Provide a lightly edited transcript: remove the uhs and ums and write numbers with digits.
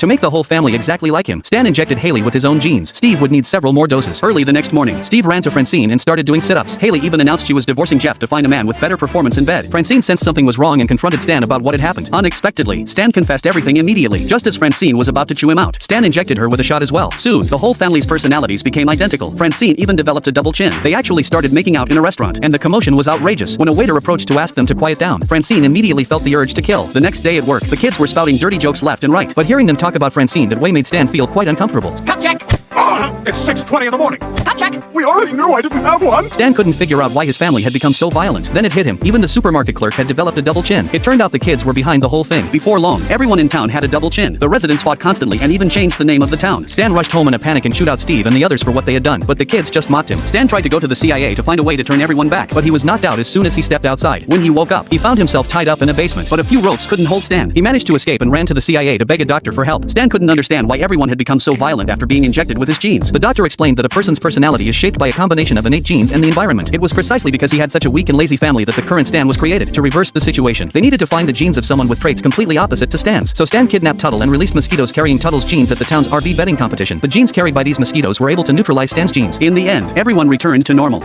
To make the whole family exactly like him, Stan injected Haley with his own genes. Steve would need several more doses. Early the next morning, Steve ran to Francine and started doing sit-ups. Haley even announced she was divorcing Jeff to find a man with better performance in bed. Francine sensed something was wrong and confronted Stan about what had happened. Unexpectedly, Stan confessed everything immediately. Just as Francine was about to chew him out, Stan injected her with a shot as well. Soon, the whole family's personalities became identical. Francine even developed a double chin. They actually started making out in a restaurant, and the commotion was outrageous. When a waiter approached to ask them to quiet down, Francine immediately felt the urge to kill. The next day at work, the kids were spouting dirty jokes left and right, but hearing them talk about Francine that way made Stan feel quite uncomfortable. Cup check! It's 6:20 in the morning. Cup check! We already knew I didn't have one. Stan couldn't figure out why his family had become so violent. Then it hit him. Even the supermarket clerk had developed a double chin. It turned out the kids were behind the whole thing. Before long, everyone in town had a double chin. The residents fought constantly and even changed the name of the town. Stan rushed home in a panic and chewed out Steve and the others for what they had done, but the kids just mocked him. Stan tried to go to the CIA to find a way to turn everyone back, but he was knocked out as soon as he stepped outside. When he woke up, he found himself tied up in a basement, but a few ropes couldn't hold Stan. He managed to escape and ran to the CIA to beg a doctor for help. Stan couldn't understand why everyone had become so violent after being injected with his genes. The doctor explained that a person's personality is shaped by a combination of innate genes and the environment. It was precisely because he had such a weak and lazy family that the current Stan was created. To reverse the situation, they needed to find the genes of someone with traits completely opposite to Stan's. So Stan kidnapped Tuttle and released mosquitoes carrying Tuttle's genes at the town's RV betting competition. The genes carried by these mosquitoes were able to neutralize Stan's genes. In the end, everyone returned to normal.